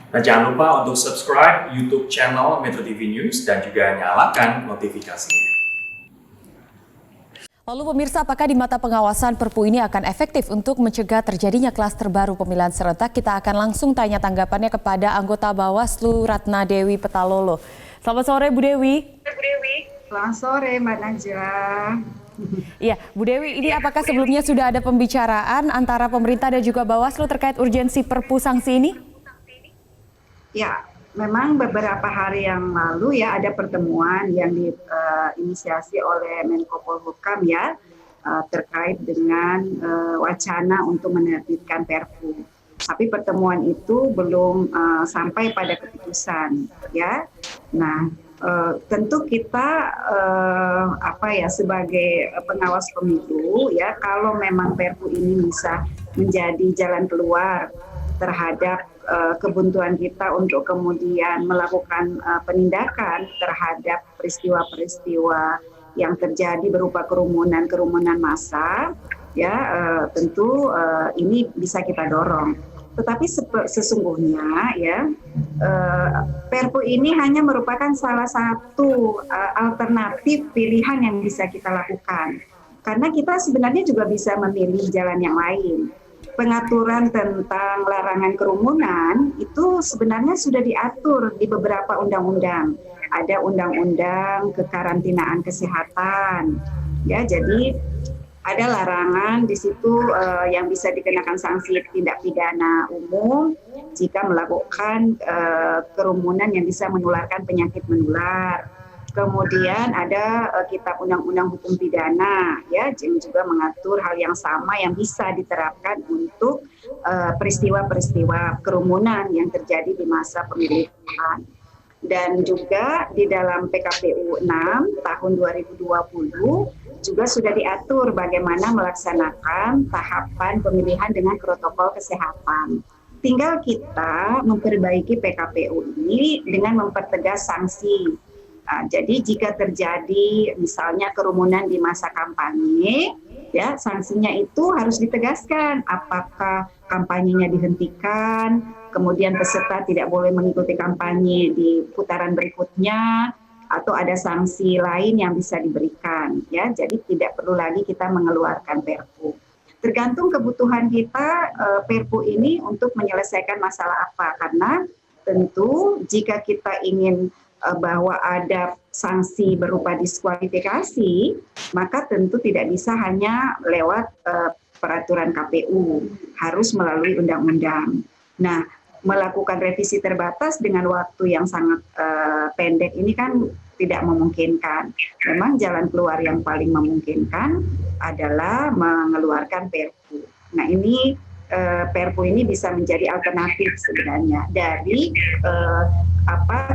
Dan jangan lupa untuk subscribe YouTube channel Metro TV News dan juga nyalakan notifikasinya. Lalu pemirsa, apakah di mata pengawasan Perpu ini akan efektif untuk mencegah terjadinya klaster baru pemilihan serentak? Kita akan langsung tanya tanggapannya kepada anggota Bawaslu Ratna Dewi Petalolo. Selamat sore Bu Dewi. Selamat sore Mbak Najwa. Iya, Bu Dewi, ini apakah sebelumnya sudah ada pembicaraan antara pemerintah dan juga Bawaslu terkait urgensi Perpu sanksi ini? Ya, memang beberapa hari yang lalu ya ada pertemuan yang diinisiasi oleh Menko Polhukam ya terkait dengan wacana untuk menerbitkan Perpu. Tapi pertemuan itu belum sampai pada keputusan ya. Nah, tentu kita sebagai pengawas pemilu ya, kalau memang Perpu ini bisa menjadi jalan keluar terhadap kebuntuan kita untuk kemudian melakukan penindakan terhadap peristiwa-peristiwa yang terjadi berupa kerumunan massa, ya tentu ini bisa kita dorong. Tetapi sesungguhnya ya Perpu ini hanya merupakan salah satu alternatif pilihan yang bisa kita lakukan. Karena kita sebenarnya juga bisa memilih jalan yang lain. Pengaturan tentang larangan kerumunan itu sebenarnya sudah diatur di beberapa undang-undang. Ada undang-undang kekarantinaan kesehatan. Ya, jadi ada larangan di situ yang bisa dikenakan sanksi tindak pidana umum jika melakukan kerumunan yang bisa menularkan penyakit menular. Kemudian ada kitab undang-undang hukum pidana ya, yang juga mengatur hal yang sama yang bisa diterapkan untuk peristiwa-peristiwa kerumunan yang terjadi di masa pemilihan. Dan juga di dalam PKPU 6 tahun 2020 juga sudah diatur bagaimana melaksanakan tahapan pemilihan dengan protokol kesehatan. Tinggal kita memperbaiki PKPU ini dengan mempertegas sanksi. Jadi jika terjadi misalnya kerumunan di masa kampanye, ya sanksinya itu harus ditegaskan. Apakah kampanyenya dihentikan, kemudian peserta tidak boleh mengikuti kampanye di putaran berikutnya, atau ada sanksi lain yang bisa diberikan. Ya, jadi tidak perlu lagi kita mengeluarkan Perpu. Tergantung kebutuhan kita Perpu ini untuk menyelesaikan masalah apa. Karena tentu jika kita ingin bahwa ada sanksi berupa diskualifikasi, maka tentu tidak bisa hanya lewat peraturan KPU, harus melalui undang-undang. Nah, melakukan revisi terbatas dengan waktu yang sangat pendek ini kan tidak memungkinkan. Memang jalan keluar yang paling memungkinkan adalah mengeluarkan Perpu. Nah, ini Perpu ini bisa menjadi alternatif sebenarnya dari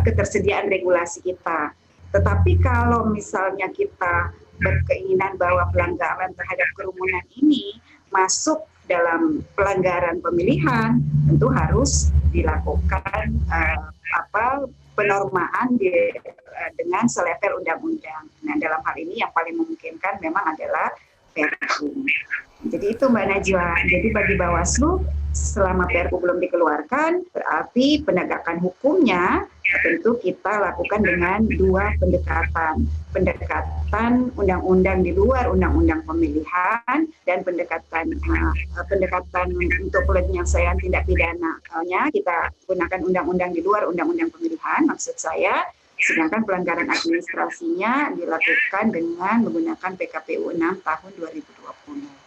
ketersediaan regulasi kita. Tetapi kalau misalnya kita berkeinginan bahwa pelanggaran terhadap kerumunan ini masuk dalam pelanggaran pemilihan, tentu harus dilakukan penormaan dengan selevel undang-undang. Nah, dalam hal ini yang paling memungkinkan memang adalah Perpu. Jadi itu Mbak Najwa. Jadi bagi Bawaslu, selama Perpu belum dikeluarkan, berarti penegakan hukumnya tentu kita lakukan dengan dua pendekatan. Pendekatan undang-undang di luar undang-undang pemilihan dan pendekatan untuk penyelesaian tindak pidananya kita gunakan undang-undang di luar undang-undang pemilihan, maksud saya. Sedangkan pelanggaran administrasinya dilakukan dengan menggunakan PKPU 6 tahun 2020.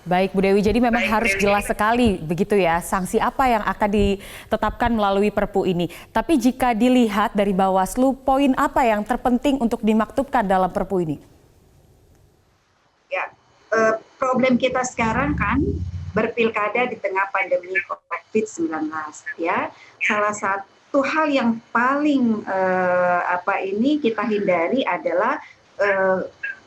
Baik Bu Dewi, jadi memang harus jelas sekali begitu ya sanksi apa yang akan ditetapkan melalui Perpu ini. Tapi jika dilihat dari Bawaslu, poin apa yang terpenting untuk dimaktubkan dalam Perpu ini? Ya, problem kita sekarang kan berpilkada di tengah pandemi COVID-19 ya. Salah satu hal yang paling kita hindari adalah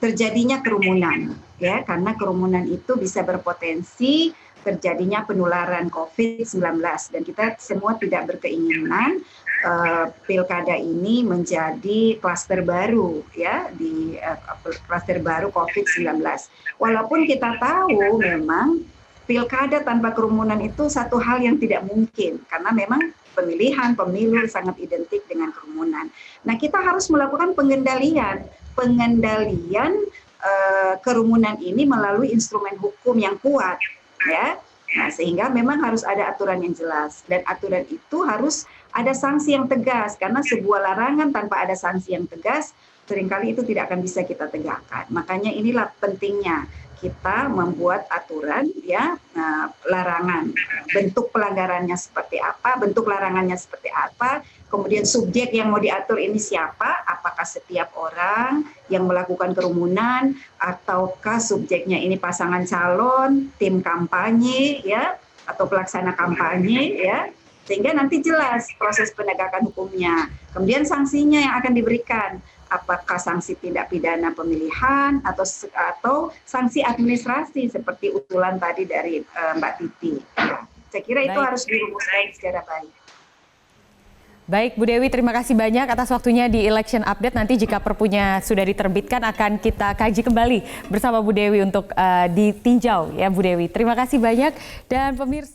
terjadinya kerumunan. Ya, karena kerumunan itu bisa berpotensi terjadinya penularan COVID-19 dan kita semua tidak berkeinginan pilkada ini menjadi klaster baru ya klaster baru COVID-19. Walaupun kita tahu memang pilkada tanpa kerumunan itu satu hal yang tidak mungkin karena memang pemilu sangat identik dengan kerumunan. Nah, kita harus melakukan pengendalian kerumunan ini melalui instrumen hukum yang kuat, ya. Nah, sehingga memang harus ada aturan yang jelas dan aturan itu harus ada sanksi yang tegas karena sebuah larangan tanpa ada sanksi yang tegas seringkali itu tidak akan bisa kita tegakkan. Makanya inilah pentingnya kita membuat aturan ya, larangan, bentuk pelanggarannya seperti apa, bentuk larangannya seperti apa, kemudian subjek yang mau diatur ini siapa, apakah setiap orang yang melakukan kerumunan ataukah subjeknya ini pasangan calon, tim kampanye ya, atau pelaksana kampanye ya, sehingga nanti jelas proses penegakan hukumnya. Kemudian sanksinya yang akan diberikan, apakah sanksi tindak pidana pemilihan atau sanksi administrasi seperti usulan tadi dari Mbak Titi. Saya kira itu harus dirumuskan secara baik. Baik, Bu Dewi, terima kasih banyak atas waktunya di Election Update. Nanti jika perpunya sudah diterbitkan akan kita kaji kembali bersama Bu Dewi untuk ditinjau ya Bu Dewi. Terima kasih banyak dan pemirsa.